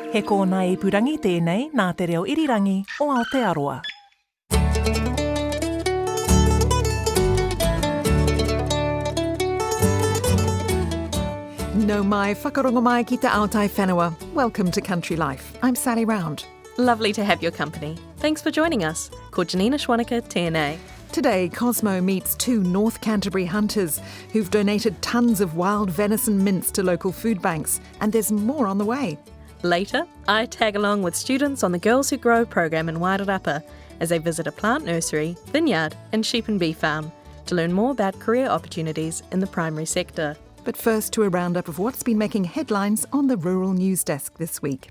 He kōna I purangi tēnei nā te reo irirangi o Aotearoa. No mai whakarongo mai ki te aotai whenua. Welcome to Country Life. I'm Sally Round. Lovely to have your company. Thanks for joining us. Ko Janina Schwanica tēnei. Today, Cosmo meets two North Canterbury hunters who've donated tons of wild venison mince to local food banks, and there's more on the way. Later, I tag along with students on the Girls Who Grow program in Wairarapa as they visit a plant nursery, vineyard and sheep and beef farm to learn more about career opportunities in the primary sector. But first to a roundup of what's been making headlines on the Rural News Desk this week.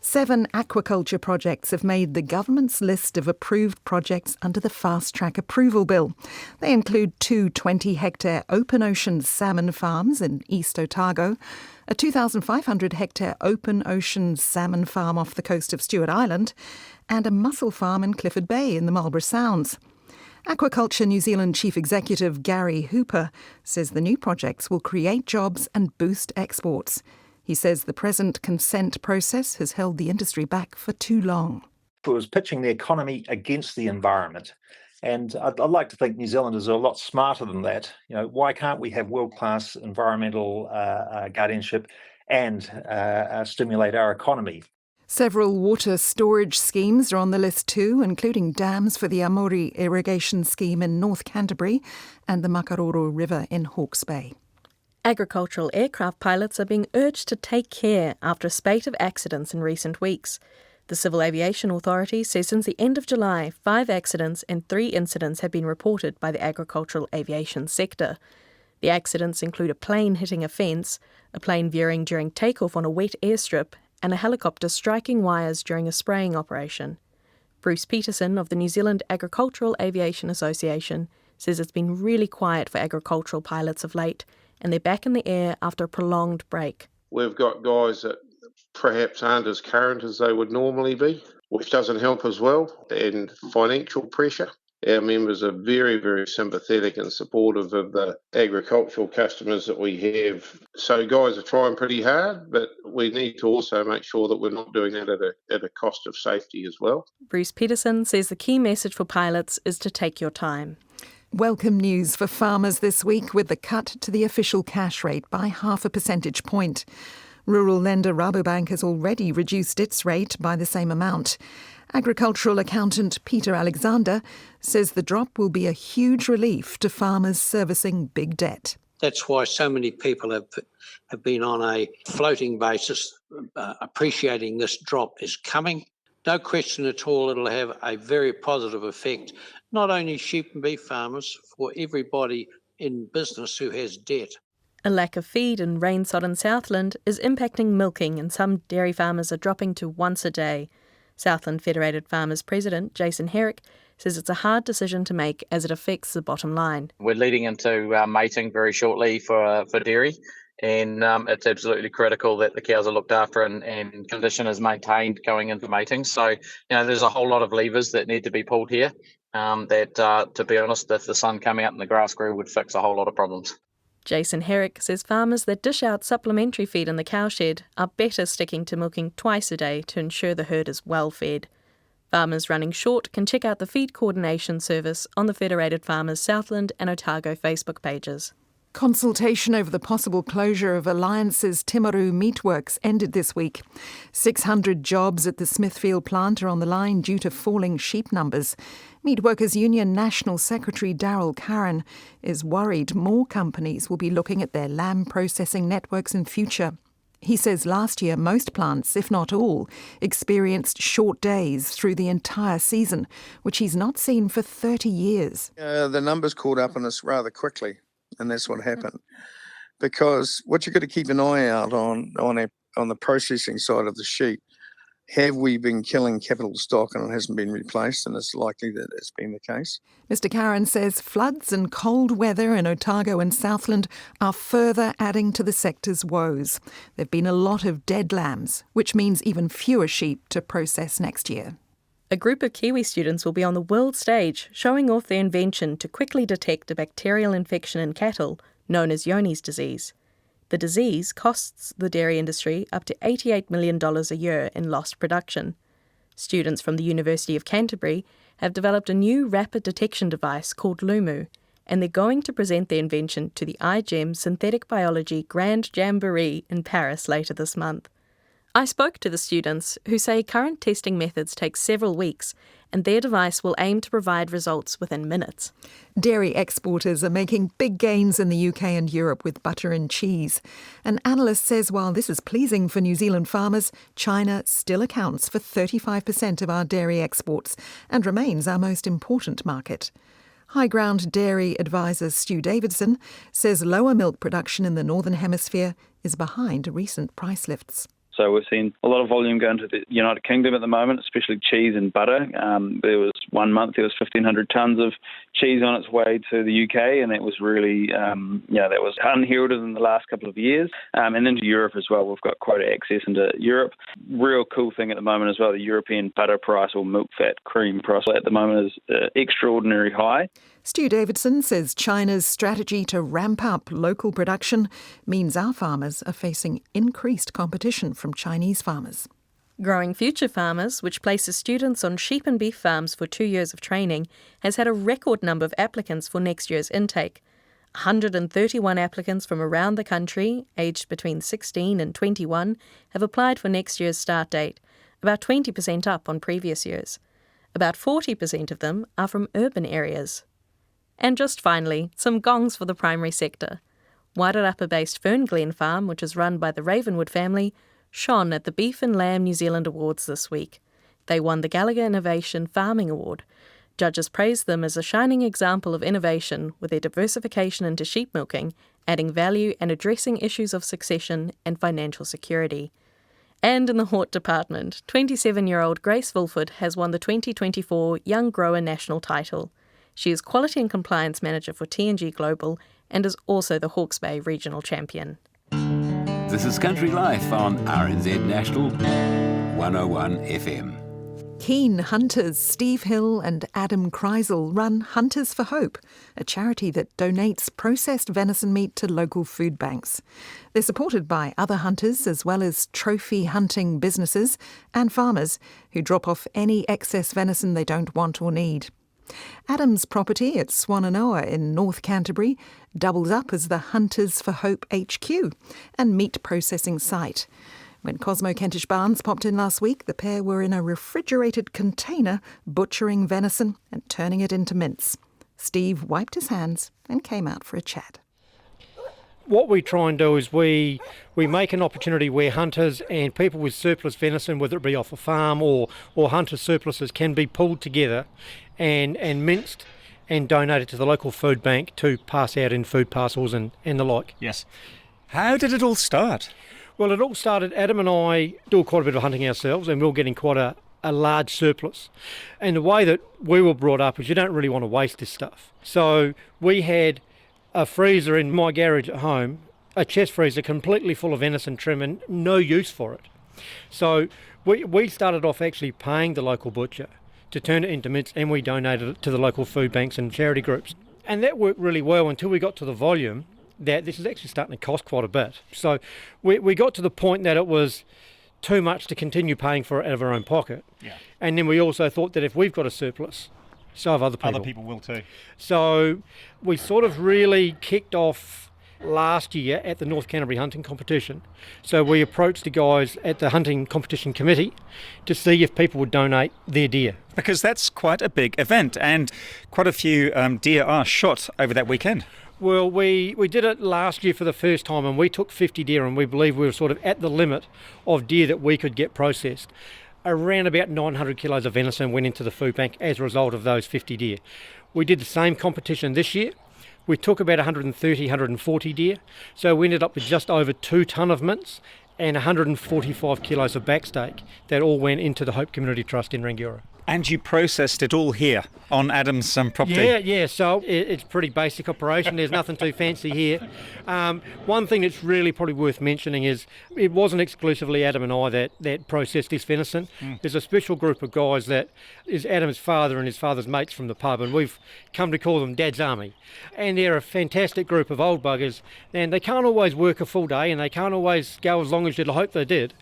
7 aquaculture projects have made the government's list of approved projects under the Fast Track Approval Bill. They include 2 20-hectare open ocean salmon farms in East Otago, a 2,500-hectare open ocean salmon farm off the coast of Stewart Island, and a mussel farm in Clifford Bay in the Marlborough Sounds. Aquaculture New Zealand Chief Executive Gary Hooper says the new projects will create jobs and boost exports. He says the present consent process has held the industry back for too long. It was pitching the economy against the environment. And I'd like to think New Zealanders are a lot smarter than that. You know, why can't we have world-class environmental guardianship and stimulate our economy? Several water storage schemes are on the list too, including dams for the Amori irrigation scheme in North Canterbury and the Makaroro River in Hawke's Bay. Agricultural aircraft pilots are being urged to take care after a spate of accidents in recent weeks. The Civil Aviation Authority says since the end of July, 5 accidents and 3 incidents have been reported by the agricultural aviation sector. The accidents include a plane hitting a fence, a plane veering during takeoff on a wet airstrip, and a helicopter striking wires during a spraying operation. Bruce Peterson of the New Zealand Agricultural Aviation Association says it's been really quiet for agricultural pilots of late, and they're back in the air after a prolonged break. We've got guys that perhaps aren't as current as they would normally be, which doesn't help as well, and financial pressure. Our members are very, very sympathetic and supportive of the agricultural customers that we have. So guys are trying pretty hard, but we need to also make sure that we're not doing that at a cost of safety as well. Bruce Peterson says the key message for pilots is to take your time. Welcome news for farmers this week with the cut to the official cash rate by 0.5 percentage point. Rural lender Rabobank has already reduced its rate by the same amount. Agricultural accountant Peter Alexander says the drop will be a huge relief to farmers servicing big debt. That's why so many people have been on a floating basis, appreciating this drop is coming. No question at all, it'll have a very positive effect, not only sheep and beef farmers, for everybody in business who has debt. A lack of feed in rain-sodden Southland is impacting milking, and some dairy farmers are dropping to once a day. Southland Federated Farmers President Jason Herrick says it's a hard decision to make as it affects the bottom line. We're leading into mating very shortly for dairy, and it's absolutely critical that the cows are looked after and condition is maintained going into mating. So, there's a whole lot of levers that need to be pulled here that, to be honest, if the sun came out and the grass grew, would fix a whole lot of problems. Jason Herrick says farmers that dish out supplementary feed in the cowshed are better sticking to milking twice a day to ensure the herd is well fed. Farmers running short can check out the feed coordination service on the Federated Farmers Southland and Otago Facebook pages. Consultation over the possible closure of Alliance's Timaru meatworks ended this week. 600 jobs at the Smithfield plant are on the line due to falling sheep numbers. Meatworkers Union National Secretary Daryl Curran is worried more companies will be looking at their lamb processing networks in future. He says last year most plants, if not all, experienced short days through the entire season, which he's not seen for 30 years. The numbers caught up on us rather quickly. And that's what happened, because what you've got to keep an eye out on the processing side of the sheep. Have we been killing capital stock and it hasn't been replaced? And it's likely that it's been the case. Mr. Curran says floods and cold weather in Otago and Southland are further adding to the sector's woes. There have been a lot of dead lambs, which means even fewer sheep to process next year. A group of Kiwi students will be on the world stage showing off their invention to quickly detect a bacterial infection in cattle known as Johne's disease. The disease costs the dairy industry up to $88 million a year in lost production. Students from the University of Canterbury have developed a new rapid detection device called Lumu, and they're going to present their invention to the iGEM Synthetic Biology Grand Jamboree in Paris later this month. I spoke to the students, who say current testing methods take several weeks, and their device will aim to provide results within minutes. Dairy exporters are making big gains in the UK and Europe with butter and cheese. An analyst says while this is pleasing for New Zealand farmers, China still accounts for 35% of our dairy exports and remains our most important market. High Ground Dairy advisor Stu Davidson says lower milk production in the Northern Hemisphere is behind recent price lifts. So we're seeing a lot of volume going to the United Kingdom at the moment, especially cheese and butter. There was 1 month, there was 1,500 tonnes of cheese on its way to the UK, and that was really, that was unheralded in the last couple of years. And into Europe as well. We've got quota access into Europe. Real cool thing at the moment as well, the European butter price or milk fat cream price at the moment is extraordinary high. Stu Davidson says China's strategy to ramp up local production means our farmers are facing increased competition from Chinese farmers. Growing Future Farmers, which places students on sheep and beef farms for 2 years of training, has had a record number of applicants for next year's intake. 131 applicants from around the country, aged between 16 and 21, have applied for next year's start date, about 20% up on previous years. About 40% of them are from urban areas. And just finally, some gongs for the primary sector. Wairarapa-based Fern Glen Farm, which is run by the Ravenwood family, shone at the Beef and Lamb New Zealand Awards this week. They won the Gallagher Innovation Farming Award. Judges praised them as a shining example of innovation with their diversification into sheep milking, adding value and addressing issues of succession and financial security. And in the hort department, 27-year-old Grace Fulford has won the 2024 Young Grower National title. She is Quality and Compliance Manager for TNG Global and is also the Hawke's Bay Regional Champion. This is Country Life on RNZ National 101 FM. Keen hunters Steve Hill and Adam Kreisel run Hunters for Hope, a charity that donates processed venison meat to local food banks. They're supported by other hunters as well as trophy hunting businesses and farmers who drop off any excess venison they don't want or need. Adam's property at Swannanoa in North Canterbury doubles up as the Hunters for Hope HQ and meat processing site. When Cosmo Kentish Barnes popped in last week, the pair were in a refrigerated container butchering venison and turning it into mince. Steve wiped his hands and came out for a chat. What we try and do is we make an opportunity where hunters and people with surplus venison, whether it be off a farm or hunter surpluses, can be pulled together and minced and donated to the local food bank to pass out in food parcels and the like. Yes. How did it all start? Well, it all started, Adam and I do quite a bit of hunting ourselves, and we were getting quite a large surplus. And the way that we were brought up is you don't really want to waste this stuff. So we had a freezer in my garage at home, a chest freezer completely full of venison trim and no use for it. So we started off actually paying the local butcher to turn it into mince, and we donated it to the local food banks and charity groups. And that worked really well until we got to the volume that this is actually starting to cost quite a bit. So we got to the point that it was too much to continue paying for it out of our own pocket. Yeah. And then we also thought that if we've got a surplus, so have other people. Other people will too. So we sort of really kicked off last year at the North Canterbury Hunting Competition. So we approached the guys at the Hunting Competition Committee to see if people would donate their deer. Because that's quite a big event, and quite a few deer are shot over that weekend. Well, we did it last year for the first time, and we took 50 deer, and we believe we were sort of at the limit of deer that we could get processed. Around about 900 kilos of venison went into the food bank as a result of those 50 deer. We did the same competition this year. We took about 130, 140 deer, so we ended up with just over 2 tonne of mince and 145 kilos of backsteak that all went into the Hope Community Trust in Rangiora. And you processed it all here on Adam's property? Yeah, so it's pretty basic operation. There's nothing too fancy here. One thing that's really probably worth mentioning is it wasn't exclusively Adam and I that processed this venison. There's a special group of guys that is Adam's father and his father's mates from the pub, and we've come to call them Dad's Army. And they're a fantastic group of old buggers, and they can't always work a full day and they can't always go as long as you'd hope they did.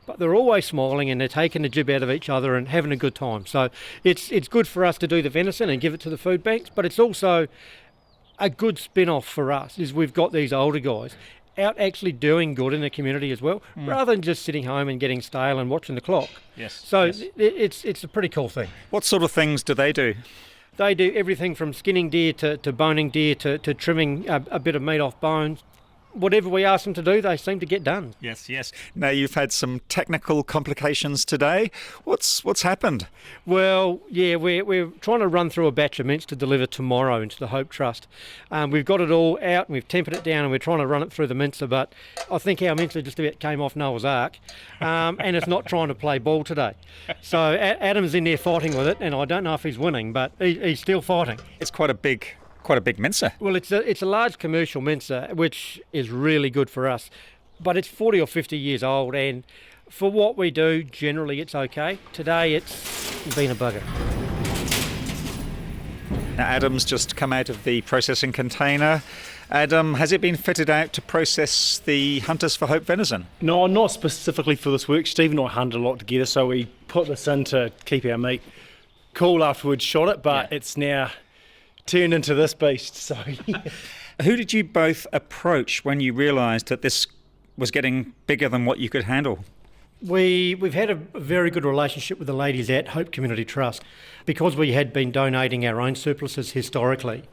But they're always smiling and they're taking the jib out of each other and having a good time. So it's good for us to do the venison and give it to the food banks, but it's also a good spin-off for us is we've got these older guys out actually doing good in the community as well, rather than just sitting home and getting stale and watching the clock. Yes. So yes. It's a pretty cool thing. What sort of things do they do? They do everything from skinning deer to boning deer to trimming a bit of meat off bones. Whatever we ask them to do, they seem to get done. Yes. Now, you've had some technical complications today. What's happened? Well, yeah, we're trying to run through a batch of mince to deliver tomorrow into the Hope Trust. We've got it all out and we've tempered it down and we're trying to run it through the mincer, but I think our mincer just about came off Noah's Ark, and it's not trying to play ball today. So Adam's in there fighting with it, and I don't know if he's winning, but he's still fighting. It's quite a big mincer. Well, it's a large commercial mincer, which is really good for us, but it's 40 or 50 years old, and for what we do, generally it's okay. Today it's been a bugger. Now, Adam's just come out of the processing container. Adam, has it been fitted out to process the Hunters for Hope venison? No, not specifically for this work. Steve and I hunted a lot together, so we put this in to keep our meat cool afterwards, shot it, but it's now turned into this beast. So Who did you both approach when you realised that this was getting bigger than what you could handle? We've had a very good relationship with the ladies at Hope Community Trust because we had been donating our own surpluses historically.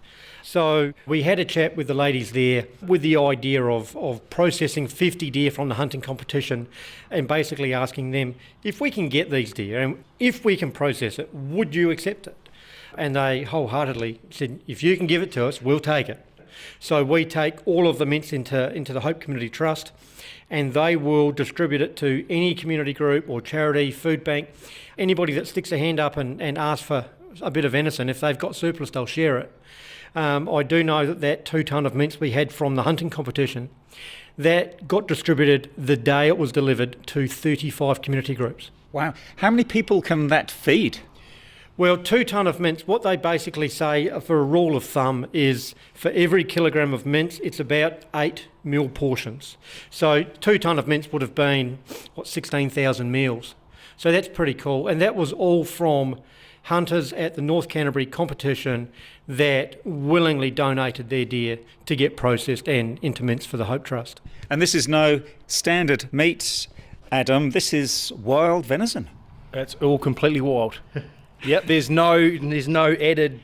So we had a chat with the ladies there with the idea of processing 50 deer from the hunting competition and basically asking them, if we can get these deer and if we can process it, would you accept it? And they wholeheartedly said, if you can give it to us, we'll take it. So we take all of the mince into the Hope Community Trust, and they will distribute it to any community group or charity, food bank, anybody that sticks a hand up and asks for a bit of venison. If they've got surplus, they'll share it. I do know that 2 tonne of mince we had from the hunting competition, that got distributed the day it was delivered to 35 community groups. Wow. How many people can that feed? Well, 2 tonne of mince, what they basically say for a rule of thumb is for every kilogram of mince, it's about 8 meal portions. So 2 tonne of mince would have been, 16,000 meals. So that's pretty cool. And that was all from hunters at the North Canterbury competition that willingly donated their deer to get processed and into mince for the Hope Trust. And this is no standard meat, Adam. This is wild venison. It's all completely wild. Yep, there's no added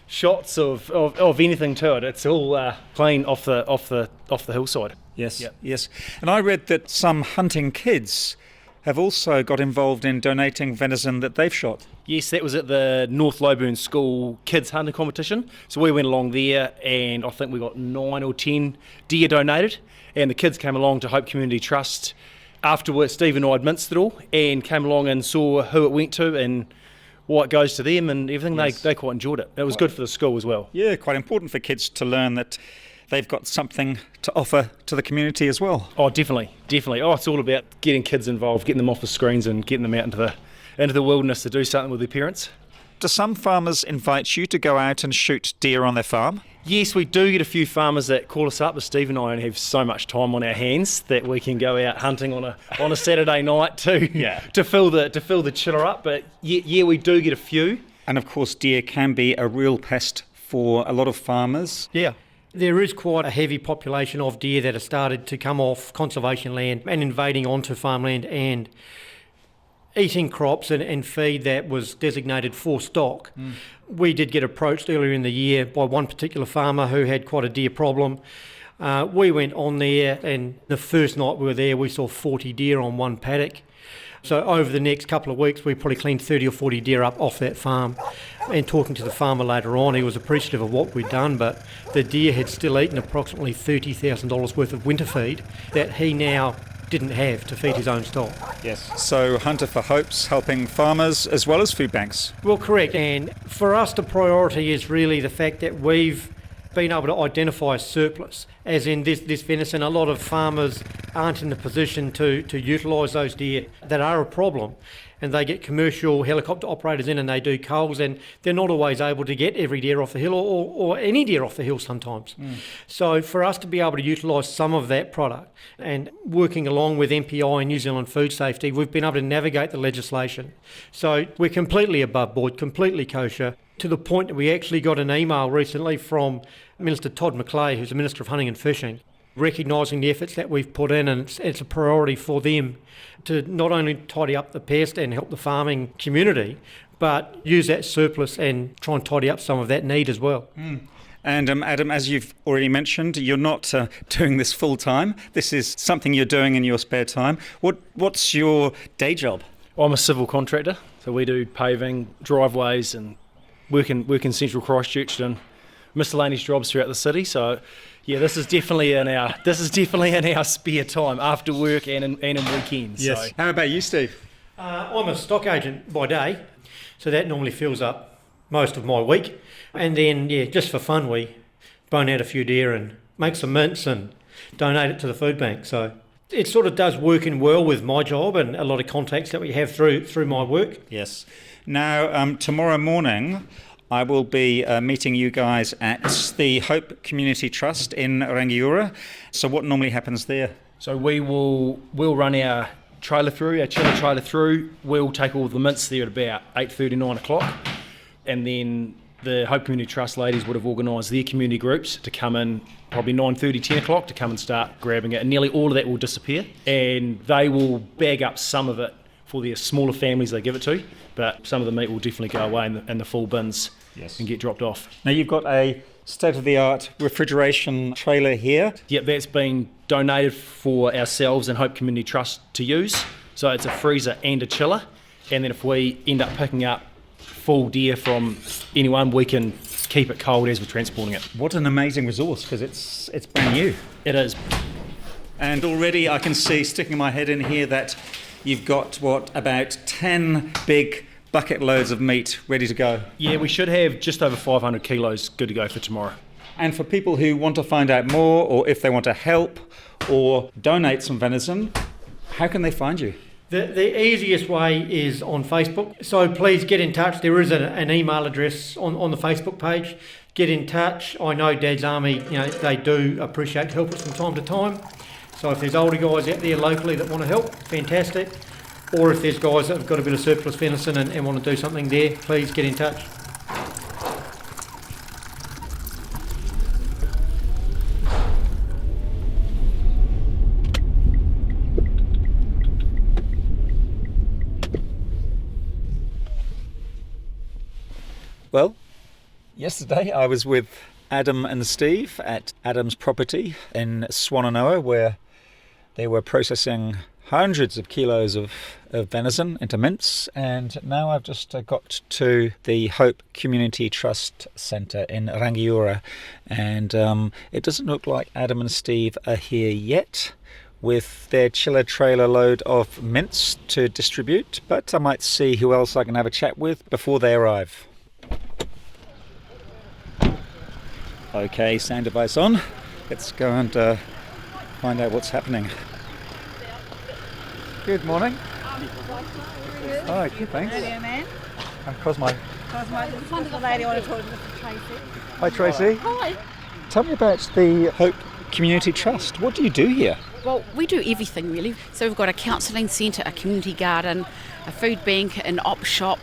shots of anything to it. It's all plain off the hillside. Yes, yep. Yes. And I read that some hunting kids have also got involved in donating venison that they've shot. Yes, that was at the North Lowburn School kids hunting competition. So we went along there, and I think we got 9 or 10 deer donated, and the kids came along to Hope Community Trust afterwards. Steve and I had minced it all and came along and saw who it went to and what goes to them and everything. Yes. They quite enjoyed it. It was good for the school as well. Yeah, quite important for kids to learn that they've got something to offer to the community as well. Oh, definitely. Oh, it's all about getting kids involved, getting them off the screens and getting them out into the wilderness to do something with their parents. Do some farmers invite you to go out and shoot deer on their farm? Yes, we do get a few farmers that call us up, but Steve and I only have so much time on our hands that we can go out hunting on a Saturday night to fill the chiller up. But yeah, we do get a few. And of course, deer can be a real pest for a lot of farmers. Yeah. There is quite a heavy population of deer that have started to come off conservation land and invading onto farmland and eating crops and feed that was designated for stock. We did get approached earlier in the year by one particular farmer who had quite a deer problem. We went on there, and the first night we were there, we saw 40 deer on one paddock. So over the next couple of weeks, we probably cleaned 30 or 40 deer up off that farm. And talking to the farmer later on, he was appreciative of what we'd done, but the deer had still eaten approximately $30,000 worth of winter feed that he now didn't have to feed his own stock. Yes. So Hunter for Hope's helping farmers as well as food banks. Well, correct. And for us, the priority is really the fact that we've been able to identify a surplus, as in this venison. A lot of farmers aren't in the position to utilise those deer that are a problem, and they get commercial helicopter operators in and they do culls, and they're not always able to get every deer off the hill or any deer off the hill sometimes. So for us to be able to utilise some of that product, and working along with MPI and New Zealand Food Safety, we've been able to navigate the legislation. So we're completely above board, completely kosher, to the point that we actually got an email recently from Minister Todd McClay, who's the Minister of Hunting and Fishing, recognising the efforts that we've put in, and it's a priority for them to not only tidy up the pest and help the farming community, but use that surplus and try and tidy up some of that need as well. And Adam, as you've already mentioned, you're not doing this full time. This is something you're doing in your spare time. What's your day job? I'm a civil contractor, so we do paving, driveways, and work in central Christchurch and miscellaneous jobs throughout the city. So yeah, this is definitely in our spare time after work and in weekends. Yes. So. How about you, Steve? I'm a stock agent by day, so that normally fills up most of my week. And then, just for fun, we bone out a few deer and make some mince and donate it to the food bank. So it sort of does work in well with my job and a lot of contacts that we have through my work. Yes. Now, tomorrow morning, I will be meeting you guys at the Hope Community Trust in Rangiora. So what normally happens there? So we'll run our chiller trailer through. We'll take all the mince there at about 8:30, 9 o'clock. And then the Hope Community Trust ladies would have organised their community groups to come in probably 9:30, 10 o'clock to come and start grabbing it. And nearly all of that will disappear. And they will bag up some of it for their smaller families they give it to. But some of the meat will definitely go away in the full bins. Yes. And get dropped off. Now you've got a state-of-the-art refrigeration trailer here. Yep, that's been donated for ourselves and Hope Community Trust to use. So it's a freezer and a chiller. And then if we end up picking up full deer from anyone, we can keep it cold as we're transporting it. What an amazing resource, because it's brand new. It is. And already I can see, sticking my head in here, that you've got, about 10 big bucket loads of meat ready to go. Yeah, we should have just over 500 kilos good to go for tomorrow. And for people who want to find out more, or if they want to help or donate some venison, how can they find you? The easiest way is on Facebook, so please get in touch. There is an email address on the Facebook page. Get in touch. I know Dad's Army, they do appreciate help us from time to time. So if there's older guys out there locally that want to help, fantastic. Or if there's guys that have got a bit of surplus venison and want to do something there, please get in touch. Well, yesterday I was with Adam and Steve at Adam's property in Swannanoa, where they were processing hundreds of kilos of venison into mince, and now I've just got to the Hope Community Trust Centre in Rangiora, and it doesn't look like Adam and Steve are here yet with their chiller trailer load of mince to distribute, but I might see who else I can have a chat with before they arrive. Okay, sound device on. Let's go and find out what's happening. Good morning. Hi, good, thanks. Hello, man. I'm Cosmo. This one's the lady I want to talk to, Mr. Tracy. Hi, Tracy. Hi. Tell me about the Hope Community Trust. What do you do here? Well, we do everything really. So we've got a counselling centre, a community garden, a food bank, an op shop.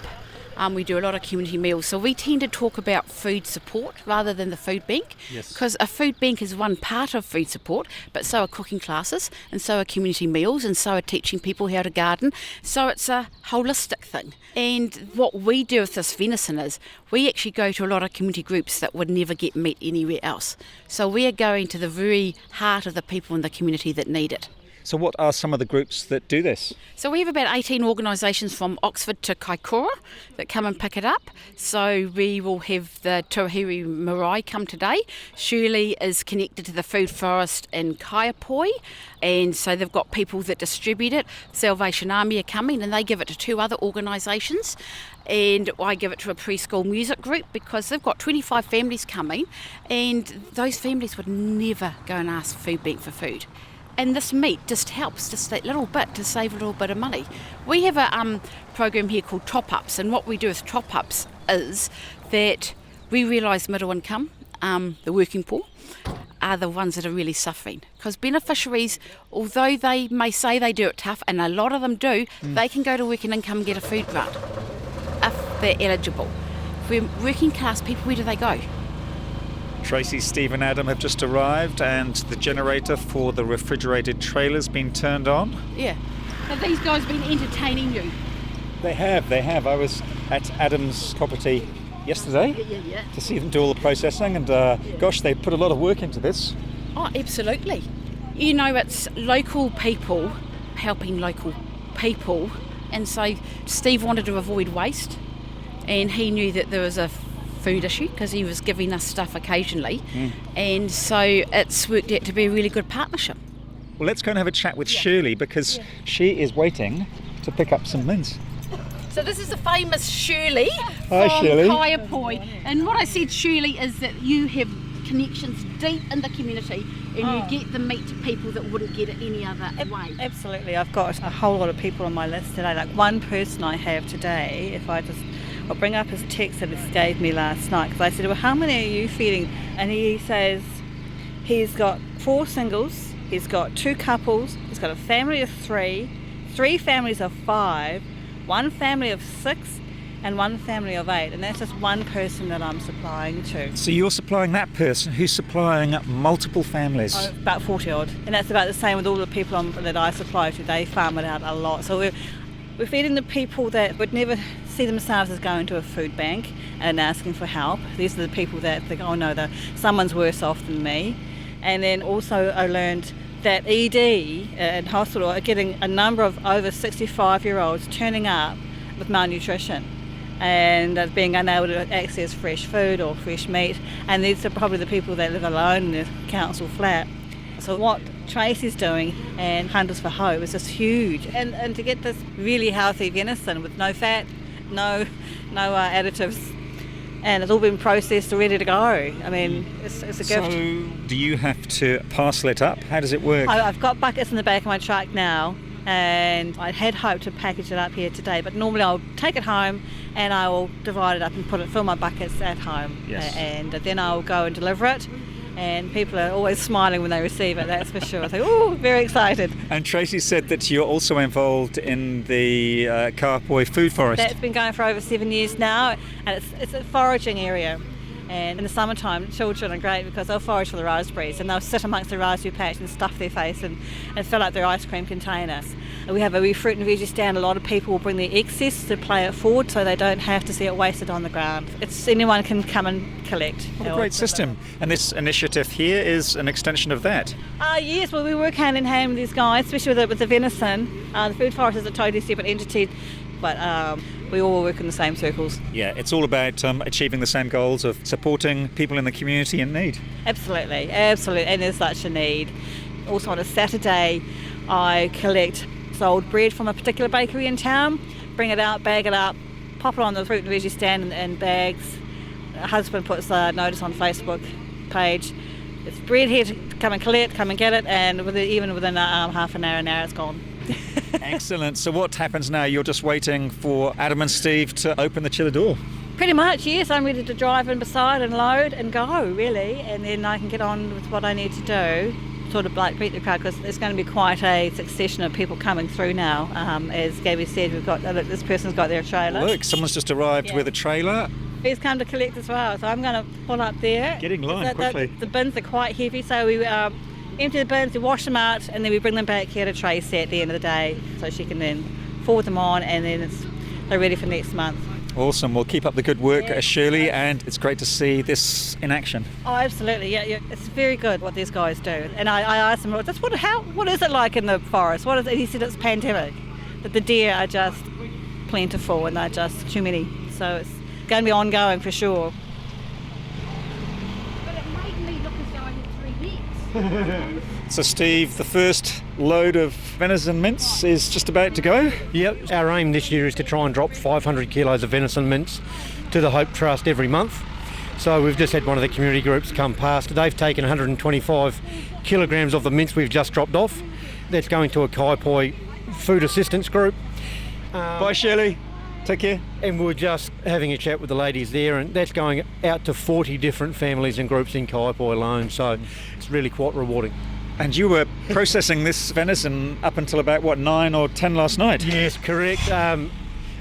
We do a lot of community meals. So we tend to talk about food support rather than the food bank. Yes. Because a food bank is one part of food support, but so are cooking classes, and so are community meals, and so are teaching people how to garden. So it's a holistic thing. And what we do with this venison is we actually go to a lot of community groups that would never get meat anywhere else. So we are going to the very heart of the people in the community that need it. So what are some of the groups that do this? So we have about 18 organisations from Oxford to Kaikoura that come and pick it up. So we will have the Tuahiri Marae come today. Shirley is connected to the food forest in Kaiapoi, and so they've got people that distribute it. Salvation Army are coming and they give it to 2 other organisations, and I give it to a preschool music group because they've got 25 families coming, and those families would never go and ask Food Bank for food. And this meat just helps just that little bit to save a little bit of money. We have a program here called Top Ups, and what we do with Top Ups is that we realise middle income, the working poor, are the ones that are really suffering. Because beneficiaries, although they may say they do it tough, and a lot of them do, they can go to working income and get a food grant if they're eligible. For working class people, where do they go? Tracy, Steve and Adam have just arrived, and the generator for the refrigerated trailer's been turned on. Yeah. Have these guys been entertaining you? They have. I was at Adam's property yesterday to see them do all the processing, and gosh, they put a lot of work into this. Oh, absolutely. You know, it's local people helping local people, and so Steve wanted to avoid waste, and he knew that there was a food issue because he was giving us stuff occasionally, and so it's worked out to be a really good partnership. Well, let's go and have a chat with Shirley, because she is waiting to pick up some mince. So this is the famous Shirley Hi, from Shirley. Kaiapoi, and what I said, Shirley, is that you have connections deep in the community and you get the meat to people that wouldn't get it any other way. Absolutely. I've got a whole lot of people on my list today. Like one person I have today, I'll bring up his text that he gave me last night, because I said, well, how many are you feeding? And he says he's got 4 singles, he's got 2 couples, he's got a family of 3, 3 families of 5, 1 family of 6, and 1 family of 8. And that's just one person that I'm supplying to. So you're supplying that person who's supplying multiple families? Oh, about 40 odd. And that's about the same with all the people that I supply to. They farm it out a lot. So we're feeding the people that would never see themselves as going to a food bank and asking for help. These are the people that think, oh no, someone's worse off than me. And then also I learned that ED and hospital are getting a number of over 65-year-olds turning up with malnutrition and being unable to access fresh food or fresh meat. And these are probably the people that live alone in a council flat. So what Tracy's doing and Hunters for Hope is just huge. And to get this really healthy venison with no fat, no additives, and it's all been processed and ready to go. I mean, it's a gift. So do you have to parcel it up? How does it work? I've got buckets in the back of my truck now, and I had hoped to package it up here today, but normally I'll take it home and I will divide it up and fill my buckets at home. Yes. And then I'll go and deliver it. And people are always smiling when they receive it, that's for sure. I think, oh, very excited. And Tracy said that you're also involved in the Kaiapoi food forest. That's been going for over 7 years now, and it's a foraging area. And in the summertime, children are great because they'll forage for the raspberries and they'll sit amongst the raspberry patch and stuff their face and fill up their ice cream containers. And we have a wee fruit and veggie stand. A lot of people will bring their excess to play it forward so they don't have to see it wasted on the ground. Anyone can come and collect. What a great system. And this initiative here is an extension of that. Yes, well, we work hand in hand with these guys, especially with the venison. The food forest is a totally separate entity, but we all work in the same circles. Yeah, it's all about achieving the same goals of supporting people in the community in need. Absolutely, and there's such a need. Also on a Saturday, I collect sold bread from a particular bakery in town, bring it out, bag it up, pop it on the fruit and veggie stand in bags. My husband puts a notice on Facebook page. It's bread here to come and collect, come and get it, and even within half an hour, it's gone. Excellent. So what happens now? You're just waiting for Adam and Steve to open the chiller door? Pretty much, yes. I'm ready to drive in beside and load and go, really, and then I can get on with what I need to do. Sort of like beat the crowd, because there's going to be quite a succession of people coming through now. As Gabby said, we've got this person's got their trailer. Look, someone's just arrived with a trailer. He's come to collect as well, so I'm going to pull up there. Get in line quickly. The bins are quite heavy, so we empty the bins, we wash them out, and then we bring them back here to Tracy at the end of the day, so she can then forward them on, and then they're ready for next month. Awesome. Well, keep up the good work, Shirley, and it's great to see this in action. Oh, absolutely. Yeah, it's very good what these guys do. And I asked him, what is it like in the forest? And he said it's pandemic, that the deer are just plentiful and they're just too many. So it's going to be ongoing for sure. But it made me look as though I had 3 weeks. So, Steve, the first load of venison mince is just about to go? Yep, our aim this year is to try and drop 500 kilos of venison mince to the Hope Trust every month. So we've just had one of the community groups come past. They've taken 125 kilograms of the mince we've just dropped off. That's going to a Kaipoi food assistance group. Bye, Shirley. Take care. And we're just having a chat with the ladies there, and that's going out to 40 different families and groups in Kaipoi alone, so it's really quite rewarding. And you were processing this venison up until about, 9 or 10 last night? Yes, correct.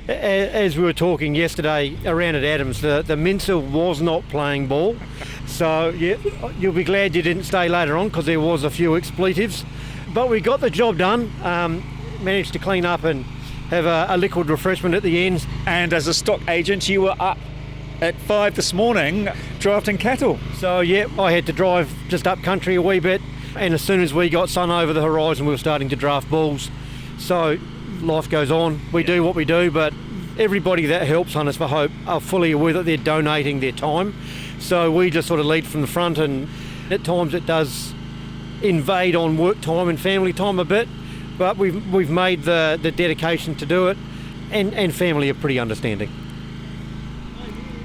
As we were talking yesterday around at Adams, the mincer was not playing ball. So, yeah, you'll be glad you didn't stay later on because there was a few expletives. But we got the job done, managed to clean up and have a liquid refreshment at the end. And as a stock agent, you were up at 5 this morning drafting cattle. So, yeah, I had to drive just up country a wee bit. And as soon as we got sun over the horizon, we were starting to draft bulls. So life goes on. We do what we do, but everybody that helps Hunters for Hope are fully aware that they're donating their time. So we just sort of lead from the front, and at times it does invade on work time and family time a bit, but we've made the dedication to do it, and family are pretty understanding.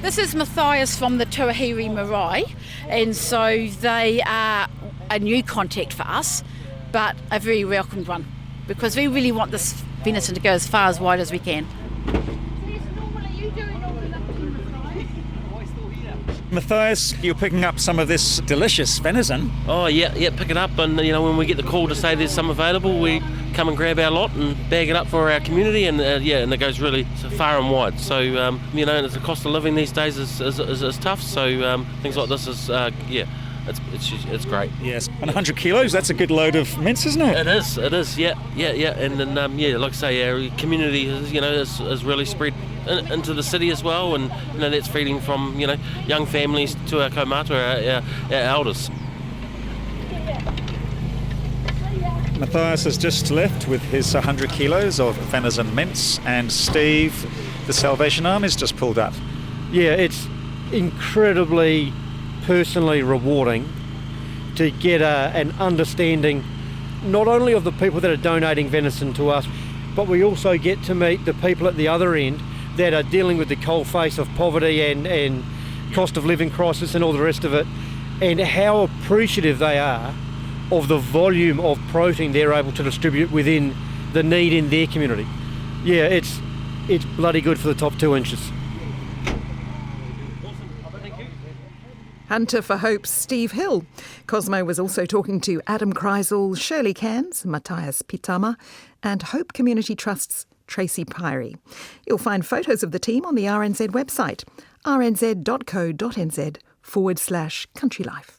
This is Matthias from the Tuahiri Marae, and so they are a new contact for us, but a very welcomed one, because we really want this venison to go as far as wide as we can. Matthias, you're picking up some of this delicious venison. Oh yeah, pick it up, and when we get the call to say there's some available, we come and grab our lot and bag it up for our community, and and it goes really far and wide. So and the cost of living these days is tough. So things like this is It's great. Yes, and 100 kilos, that's a good load of mince, isn't it? It is, yeah. And then, like I say, our community is really spread into the city as well, and, that's feeding from, young families to our kaumātua, our elders. Matthias has just left with his 100 kilos of venison mince, and Steve, the Salvation Army's just pulled up. Yeah, it's incredibly personally rewarding to get an understanding not only of the people that are donating venison to us, but we also get to meet the people at the other end that are dealing with the cold face of poverty and cost of living crisis and all the rest of it, and how appreciative they are of the volume of protein they're able to distribute within the need in their community. Yeah, it's bloody good for the top 2 inches. Hunter for Hope's Steve Hill. Cosmo was also talking to Adam Kreisel, Shirley Cairns, Matthias Pitama, and Hope Community Trust's Tracy Pyrie. You'll find photos of the team on the RNZ website, rnz.co.nz/countrylife.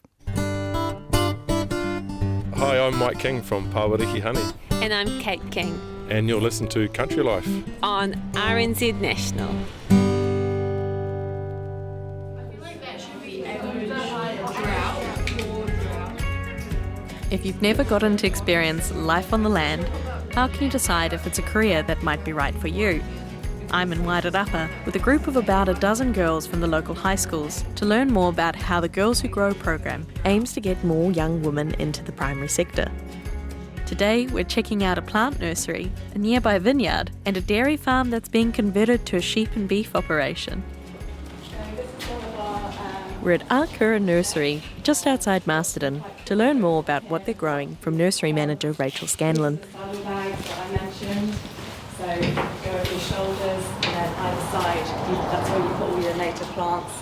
Hi, I'm Mike King from Pawariki Honey. And I'm Kate King. And you're listening to Country Life on RNZ National. If you've never gotten to experience life on the land, how can you decide if it's a career that might be right for you? I'm in Wairarapa with a group of about a dozen girls from the local high schools to learn more about how the Girls Who Grow program aims to get more young women into the primary sector. Today, we're checking out a plant nursery, a nearby vineyard, and a dairy farm that's being converted to a sheep and beef operation. We're at Akura Nursery, just outside Masterton, to learn more about what they're growing from nursery manager Rachel Scanlon. Bubble bags that I mentioned, so go over your shoulders, and then either side, that's where you put all your native plants.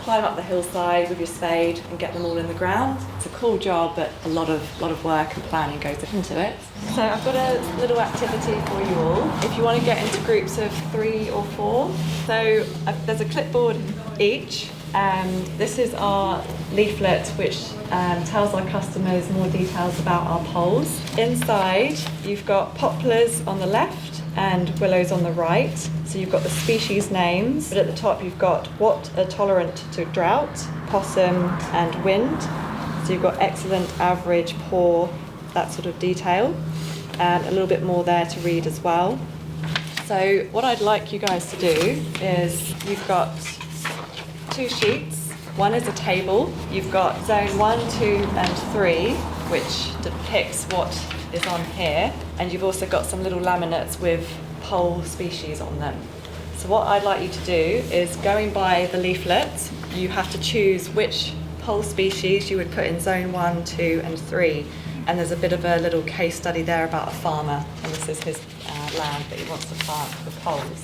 Climb up the hillside with your spade and get them all in the ground. It's a cool job, but a lot of work and planning goes into it. So I've got a little activity for you all. If you want to get into groups of 3 or 4, so there's a clipboard each. This is our leaflet which tells our customers more details about our poles. Inside you've got poplars on the left and willows on the right. So you've got the species names, but at the top you've got what are tolerant to drought, possum and wind. So you've got excellent, average, poor, that sort of detail, and a little bit more there to read as well. So what I'd like you guys to do is you've got 2 sheets. One is a table. You've got zone 1, 2 and 3, which depicts what is on here, and you've also got some little laminates with pole species on them. So what I'd like you to do is, going by the leaflet, you have to choose which pole species you would put in zone 1, 2 and 3, and there's a bit of a little case study there about a farmer, and this is his land that he wants to plant the poles.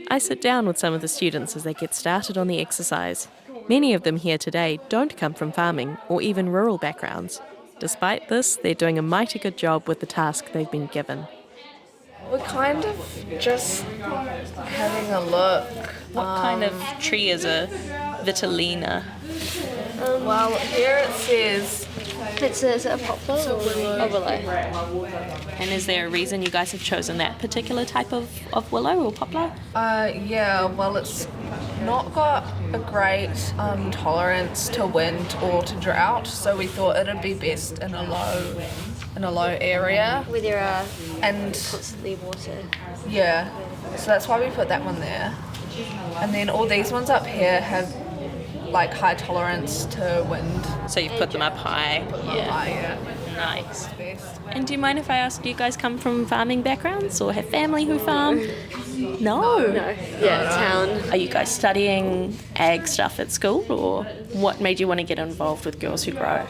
I sit down with some of the students as they get started on the exercise. Many of them here today don't come from farming or even rural backgrounds. Despite this, they're doing a mighty good job with the task they've been given. We're kind of just having a look. What kind of tree is a vitellina? Well, here it says... Is it a poplar or a willow? And is there a reason you guys have chosen that particular type of willow or poplar? Yeah, well, it's not got a great tolerance to wind or to drought, so we thought it'd be best in a low area. Where there are and constantly water. Yeah, so that's why we put that one there. And then all these ones up here have like high tolerance to wind. So you've put them up high. Yeah. Nice. And do you mind if I ask, do you guys come from farming backgrounds or have family who farm? No. Yeah, town. Are you guys studying ag stuff at school, or what made you want to get involved with Girls Who Grow?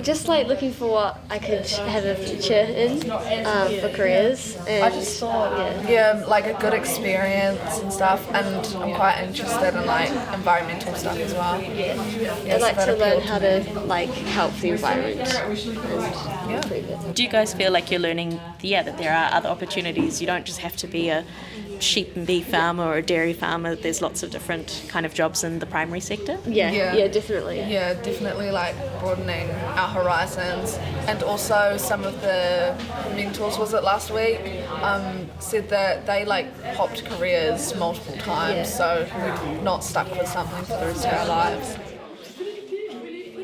Just like looking for what I could have a future in for careers. And I just thought, like a good experience and stuff, and I'm quite interested in like environmental stuff as well. I'd like to learn how to like help the environment and improve it. Do you guys feel like you're learning, that there are other opportunities? You don't just have to be a sheep and beef farmer or a dairy farmer. There's lots of different kind of jobs in the primary sector. Yeah, definitely. Yeah, definitely like broadening our horizons. And also some of the mentors, was it last week, said that they like hopped careers multiple times, so we're not stuck with something for the rest of our lives.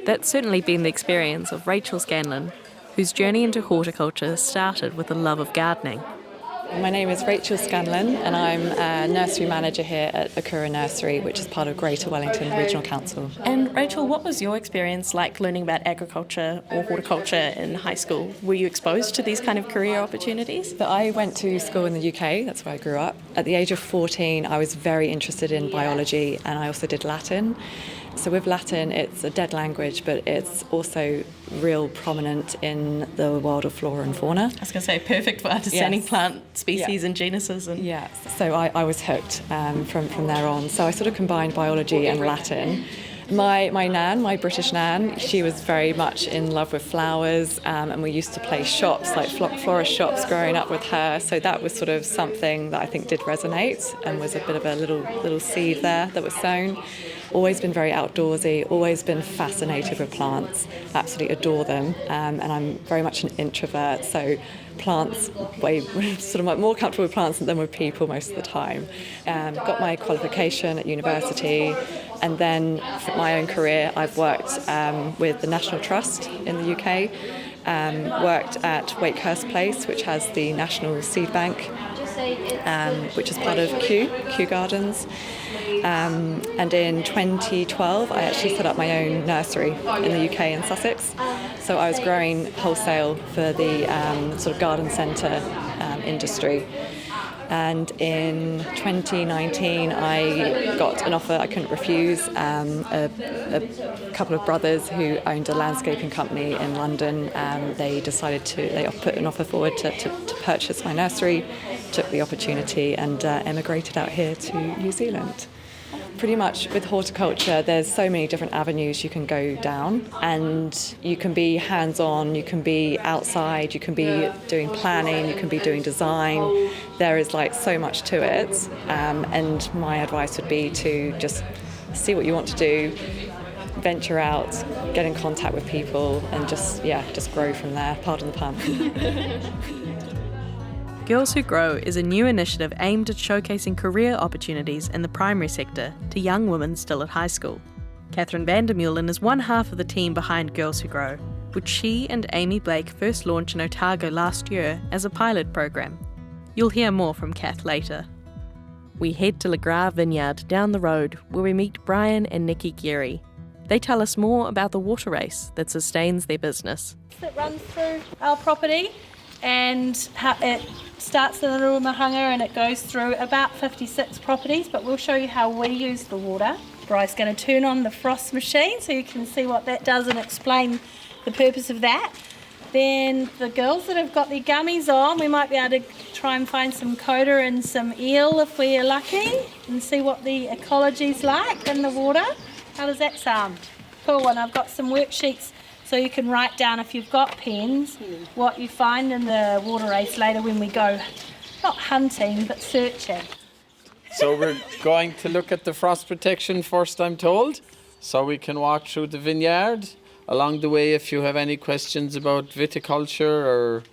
That's certainly been the experience of Rachel Scanlon, whose journey into horticulture started with a love of gardening. My name is Rachel Scanlon and I'm a nursery manager here at Akura Nursery, which is part of Greater Wellington Regional Council. And Rachel, what was your experience like learning about agriculture or horticulture in high school? Were you exposed to these kind of career opportunities? So I went to school in the UK, that's where I grew up. At the age of 14, I was very interested in biology and I also did Latin. So with Latin, it's a dead language, but it's also real prominent in the world of flora and fauna. I was going to say, perfect for understanding plant species and genuses. And so I was hooked from there on. So I sort of combined biology and Latin. My nan, my British nan, she was very much in love with flowers, and we used to play shops, like florist shops growing up with her. So that was sort of something that I think did resonate and was a bit of a little seed there that was sown. Always been very outdoorsy, always been fascinated with plants, absolutely adore them, and I'm very much an introvert, so plants, more comfortable with plants than with people most of the time. Got my qualification at university, and then for my own career I've worked with the National Trust in the UK, worked at Wakehurst Place, which has the National Seed Bank, which is part of Kew Gardens. And in 2012 I actually set up my own nursery in the UK in Sussex. So I was growing wholesale for the sort of garden centre industry. And in 2019 I got an offer I couldn't refuse. A couple of brothers who owned a landscaping company in London, they put an offer forward to purchase my nursery, took the opportunity and emigrated out here to New Zealand. Pretty much with horticulture, there's so many different avenues you can go down, and you can be hands-on, you can be outside, you can be doing planning, you can be doing design. There is like so much to it, and my advice would be to just see what you want to do, venture out, get in contact with people, and just grow from there. Pardon the pun. Girls Who Grow is a new initiative aimed at showcasing career opportunities in the primary sector to young women still at high school. Catherine Vandermeulen is one half of the team behind Girls Who Grow, which she and Amy Blake first launched in Otago last year as a pilot program. You'll hear more from Kath later. We head to Le Gras Vineyard down the road where we meet Brian and Nikki Geary. They tell us more about the water race that sustains their business. That runs through our property, and it starts in Ruamahanga and it goes through about 56 properties, but we'll show you how we use the water. Bryce's going to turn on the frost machine so you can see what that does and explain the purpose of that. Then the girls that have got their gummies on, we might be able to try and find some coda and some eel if we're lucky, and see what the ecology's like in the water. How does that sound? Cool. And I've got some worksheets so you can write down, if you've got pens, what you find in the water race later when we go, not hunting, but searching. So we're going to look at the frost protection first, I'm told, so we can walk through the vineyard. Along the way, if you have any questions about viticulture or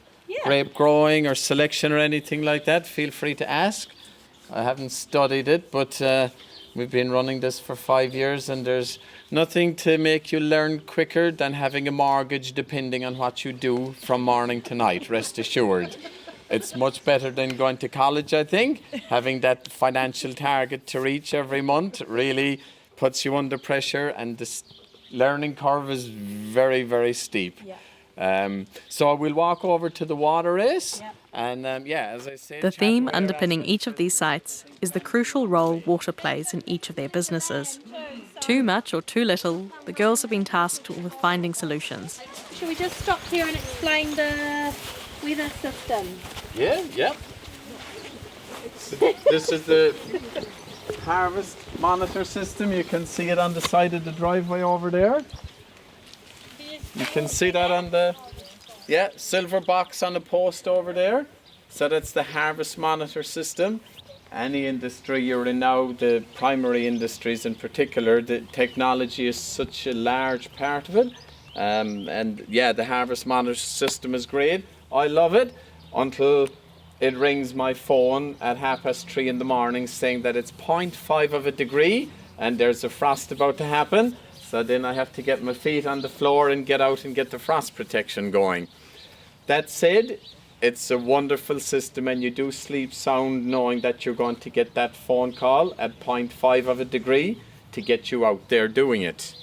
grape growing or selection or anything like that, feel free to ask. I haven't studied it, but we've been running this for 5 years, and there's nothing to make you learn quicker than having a mortgage depending on what you do from morning to night, rest assured. It's much better than going to college, I think. Having that financial target to reach every month really puts you under pressure, and the learning curve is very, very steep. So we'll walk over to the water race. And as I said, the theme underpinning each of these sites is the crucial role water plays in each of their businesses. Too much or too little, the girls have been tasked with finding solutions. Should we just stop here and explain the weather system? Yeah. So this is the harvest monitor system. You can see it on the side of the driveway over there. You can see that on the silver box on the post over there. So that's the harvest monitor system. Any industry you're in now, the primary industries in particular, the technology is such a large part of it. The harvest monitor system is great. I love it until it rings my phone at 3:30 in the morning saying that it's 0.5 of a degree and there's a frost about to happen. So then I have to get my feet on the floor and get out and get the frost protection going. That said, it's a wonderful system, and you do sleep sound knowing that you're going to get that phone call at 0.5 of a degree to get you out there doing it.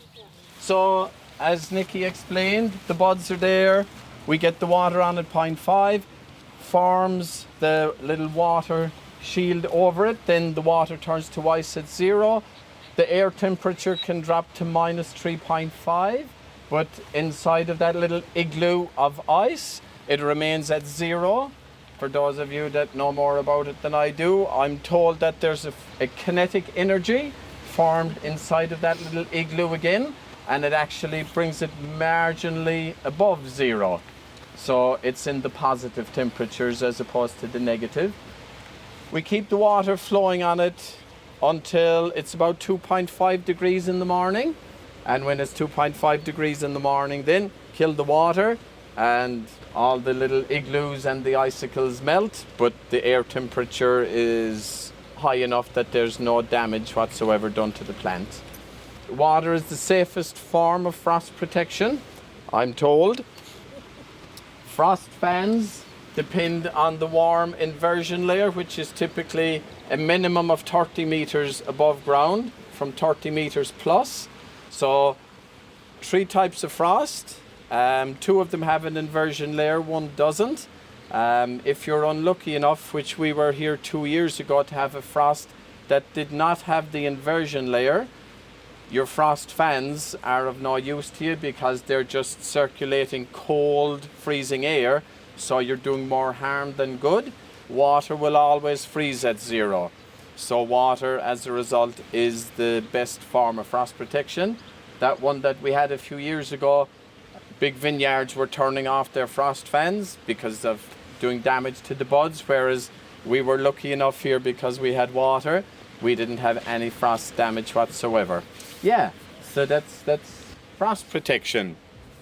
So, as Nikki explained, the buds are there. We get the water on at 0.5, forms the little water shield over it, then the water turns to ice at 0. The air temperature can drop to minus 3.5, but inside of that little igloo of ice, it remains at 0. For those of you that know more about it than I do, I'm told that there's a kinetic energy formed inside of that little igloo again, and it actually brings it marginally above 0. So it's in the positive temperatures as opposed to the negative. We keep the water flowing on it until it's about 2.5 degrees in the morning. And when it's 2.5 degrees in the morning, then kill the water and all the little igloos and the icicles melt, but the air temperature is high enough that there's no damage whatsoever done to the plant. Water is the safest form of frost protection, I'm told. Frost fans depend on the warm inversion layer, which is typically a minimum of 30 meters above ground, from 30 meters plus. So 3 types of frost. 2 of them have an inversion layer, 1 doesn't. If you're unlucky enough, which we were here 2 years ago, to have a frost that did not have the inversion layer, your frost fans are of no use to you because they're just circulating cold, freezing air, so you're doing more harm than good. Water will always freeze at 0. So water, as a result, is the best form of frost protection. That one that we had a few years ago, big vineyards were turning off their frost fans because of doing damage to the buds, whereas we were lucky enough here because we had water. We didn't have any frost damage whatsoever. So that's frost protection,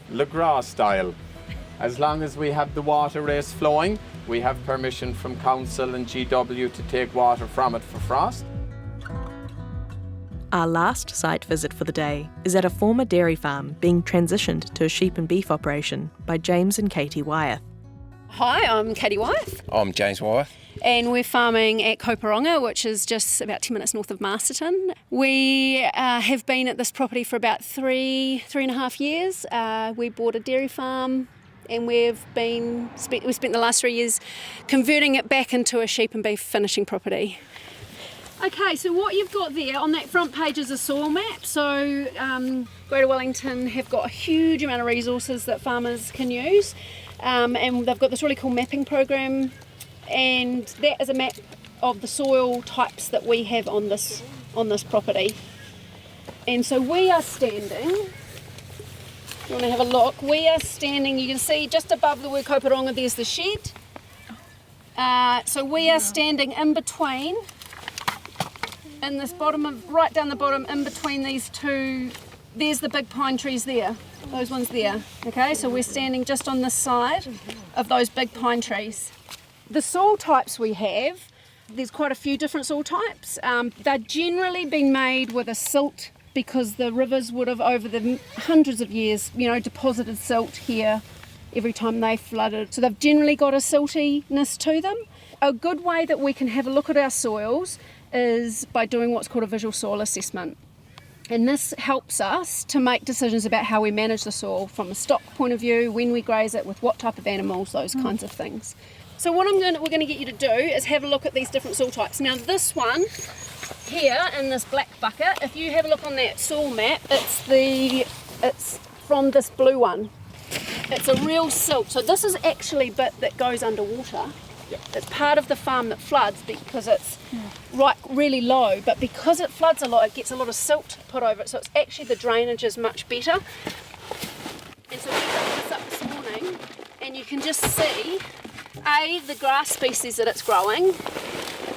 Le Gras style. As long as we have the water race flowing, We have permission from council and GW to take water from it for frost. Our last site visit for the day is at a former dairy farm being transitioned to a sheep and beef operation by James and Katie Wyeth. Hi, I'm Katie Wyeth. I'm James Wyeth. And we're farming at Koparonga, which is just about 10 minutes north of Masterton. We have been at this property for about three and a half years. We bought a dairy farm and we spent the last 3 years converting it back into a sheep and beef finishing property. Okay, so what you've got there on that front page is a soil map. So Greater Wellington have got a huge amount of resources that farmers can use, and they've got this really cool mapping program, and that is a map of the soil types that we have on this property. And so we are standing, you want to have a look, we are standing, you can see just above the word Koparonga there's the shed. So we are standing in between, in this right down the bottom, in between these two, there's the big pine trees there, those ones there. Okay, so we're standing just on this side of those big pine trees. The soil types we have, there's quite a few different soil types. They're generally been made with a silt because the rivers would have over the hundreds of years, deposited silt here every time they flooded. So they've generally got a siltiness to them. A good way that we can have a look at our soils is by doing what's called a visual soil assessment. And this helps us to make decisions about how we manage the soil from a stock point of view, when we graze it, with what type of animals, those kinds of things. So what we're going to get you to do is have a look at these different soil types. Now this one here in this black bucket, if you have a look on that soil map, it's from this blue one. It's a real silt. So this is actually a bit that goes underwater. It's part of the farm that floods because it's really low, but because it floods a lot, it gets a lot of silt put over it, so it's actually the drainage is much better. And so we picked this up this morning, and you can just see, the grass species that it's growing,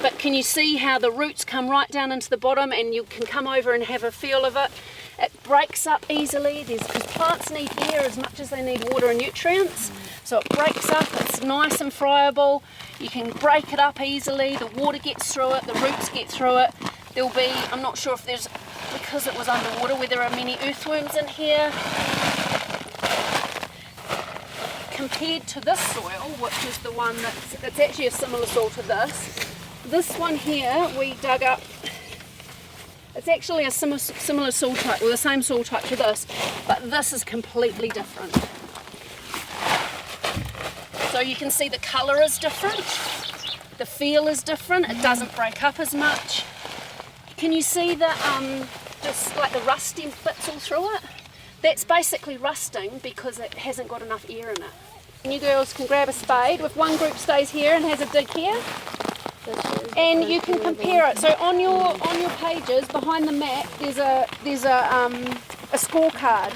but can you see how the roots come right down into the bottom, and you can come over and have a feel of it. It breaks up easily, because plants need air as much as they need water and nutrients. So it breaks up, it's nice and friable, you can break it up easily, the water gets through it, the roots get through it. There'll be, I'm not sure if there's, because it was underwater, whether there are many earthworms in here. Compared to this soil, which is the one that's actually a similar soil to this one here we dug up, it's actually a similar soil type, or the same soil type to this, but this is completely different. So you can see the colour is different, the feel is different, it doesn't break up as much. Can you see the, just like the rusty bits all through it? That's basically rusting because it hasn't got enough air in it. You girls can grab a spade, if one group stays here and has a dig here, and you can compare it. So on your pages behind the map there's a scorecard,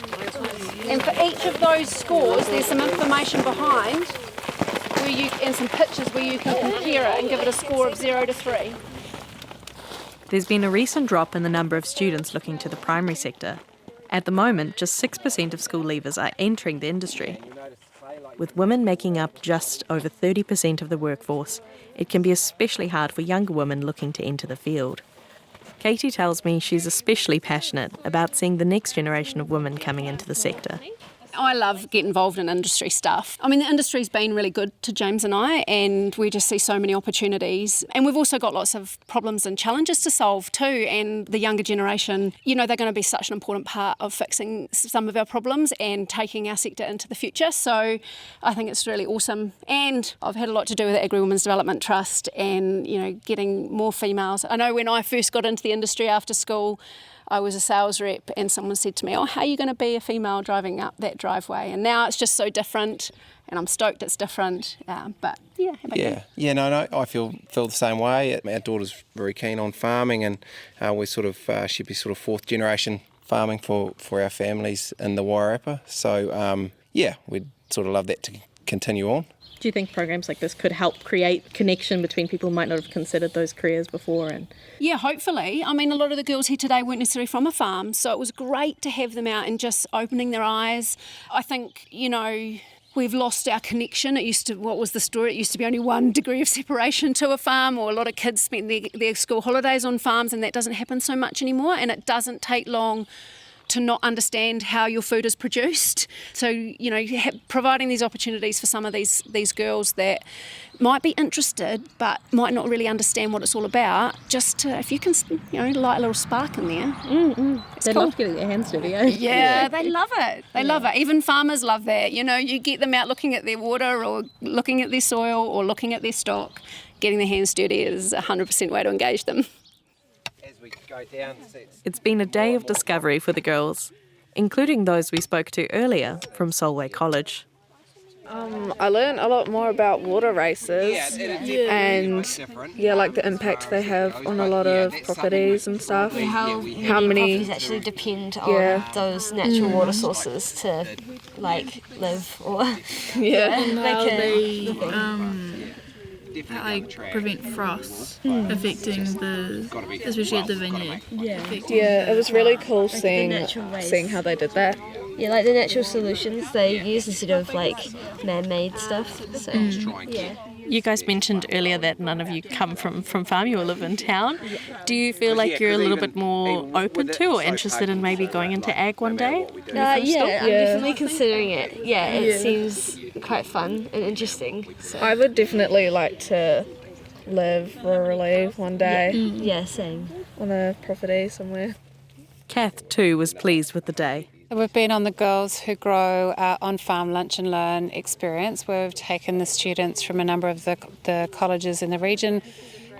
and for each of those scores there's some information behind and some pictures where you can compare it and give it a score of 0 to 3. There's been a recent drop in the number of students looking to the primary sector. At the moment, just 6% of school leavers are entering the industry. With women making up just over 30% of the workforce, it can be especially hard for younger women looking to enter the field. Katie tells me she's especially passionate about seeing the next generation of women coming into the sector. I love getting involved in industry stuff. I mean, the industry's been really good to James and I, and we just see so many opportunities. And we've also got lots of problems and challenges to solve too. And the younger generation, they're going to be such an important part of fixing some of our problems and taking our sector into the future. So I think it's really awesome. And I've had a lot to do with the Agri Women's Development Trust and, getting more females. I know when I first got into the industry after school, I was a sales rep and someone said to me, how are you going to be a female driving up that driveway? And now it's just so different, and I'm stoked it's different. But yeah, how about you? Yeah, no, I feel the same way. Our daughter's very keen on farming, and we she'd be sort of fourth generation farming for our families in the Wairarapa. So we'd sort of love that to continue on. Do you think programs like this could help create connection between people who might not have considered those careers before? Yeah, hopefully. I mean, a lot of the girls here today weren't necessarily from a farm, so it was great to have them out and just opening their eyes. I think, We've lost our connection. What was the story? It used to be only 1 degree of separation to a farm, or a lot of kids spent their school holidays on farms, and that doesn't happen so much anymore. And it doesn't take long to not understand how your food is produced. So, providing these opportunities for some of these girls that might be interested but might not really understand what it's all about, just to, if you can, light a little spark in there. They cool. love getting their hands dirty, eh? Yeah, they love it. They love it. Even farmers love that. You get them out looking at their water or looking at their soil or looking at their stock. Getting their hands dirty is a 100% way to engage them. It's been a day of discovery for the girls, including those we spoke to earlier from Solway College. I learned a lot more about water races and like the impact they have on a lot of properties and stuff. How many properties actually depend on those natural water sources to live or and how they prevent frost affecting especially at the vineyard. It was really cool seeing how they did that. Yeah, like the natural solutions they use instead of man-made stuff. So You guys mentioned earlier that none of you come from farm, you all live in town. Do you feel like you're a little bit more open to or interested in maybe going into ag one day? I'm definitely considering it. Yeah, it seems quite fun and interesting. So. I would definitely like to live rurally one day. Yeah, same. On a property somewhere. Kath too was pleased with the day. We've been on the Girls Who Grow on-farm lunch and learn experience. We've taken the students from a number of the colleges in the region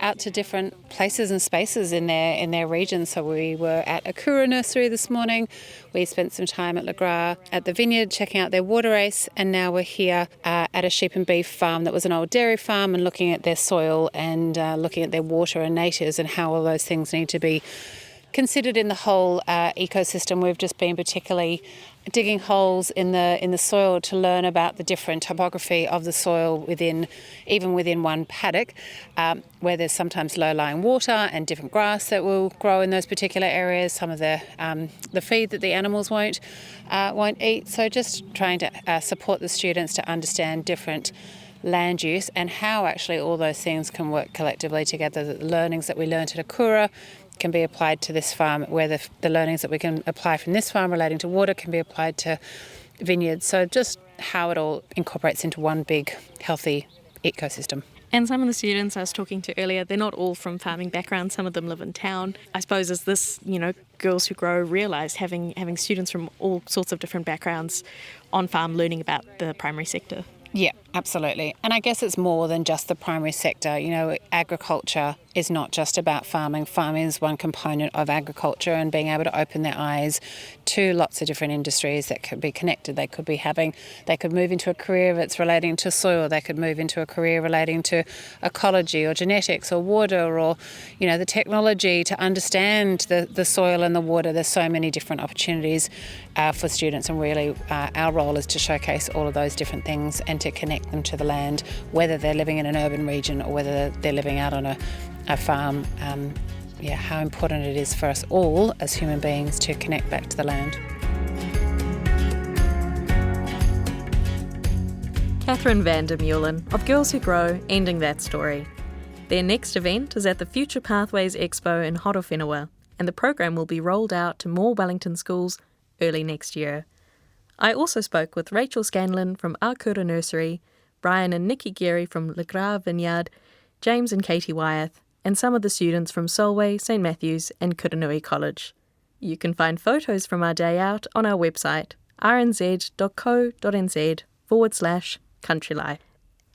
out to different places and spaces in their region. So we were at Akura Nursery this morning. We spent some time at Le Gras at the vineyard checking out their water race, and now we're here at a sheep and beef farm that was an old dairy farm and looking at their soil and looking at their water and natives and how all those things need to be considered in the whole ecosystem. We've just been particularly digging holes in the soil to learn about the different topography of the soil within one paddock, where there's sometimes low-lying water and different grass that will grow in those particular areas. Some of the feed that the animals won't eat. So just trying to support the students to understand different land use and how actually all those things can work collectively together. The learnings that we learnt at Akura can be applied to this farm, where the learnings that we can apply from this farm relating to water can be applied to vineyards. So just how it all incorporates into one big healthy ecosystem. And some of the students I was talking to earlier, they're not all from farming backgrounds. Some of them live in town. I suppose as this, Girls Who Grow realised, having students from all sorts of different backgrounds on farm learning about the primary sector. Yeah, absolutely. And I guess it's more than just the primary sector. Agriculture is not just about farming. Farming is one component of agriculture, and being able to open their eyes to lots of different industries that could be connected. They could move into a career that's relating to soil. They could move into a career relating to ecology or genetics or water or, the technology to understand the soil and the water. There's so many different opportunities for students, and really our role is to showcase all of those different things and to connect them to the land, whether they're living in an urban region or whether they're living out on a farm. How important it is for us all as human beings to connect back to the land. Catherine van der Meulen of Girls Who Grow ending that story. Their next event is at the Future Pathways Expo in Horowhenua, and the program will be rolled out to more Wellington schools early next year. I also spoke with Rachel Scanlon from Akura Nursery, Brian and Nikki Geary from Le Gras Vineyard, James and Katie Wyeth, and some of the students from Solway, St Matthews and Kuranui College. You can find photos from our day out on our website, rnz.co.nz/countrylife.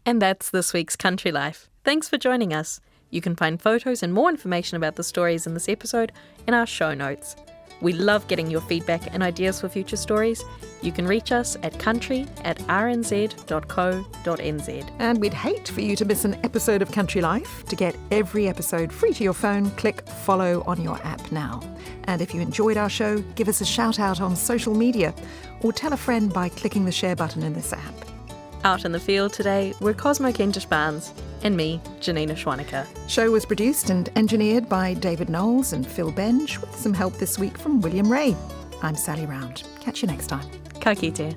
And that's this week's Country Life. Thanks for joining us. You can find photos and more information about the stories in this episode in our show notes. We love getting your feedback and ideas for future stories. You can reach us at country@rnz.co.nz. And we'd hate for you to miss an episode of Country Life. To get every episode free to your phone, click follow on your app now. And if you enjoyed our show, give us a shout out on social media or tell a friend by clicking the share button in this app. Out in the field today were Cosmo Kentish-Barnes and me, Janina Schwanecker. Show was produced and engineered by David Knowles and Phil Benj, with some help this week from William Ray. I'm Sally Round. Catch you next time. Ka kite.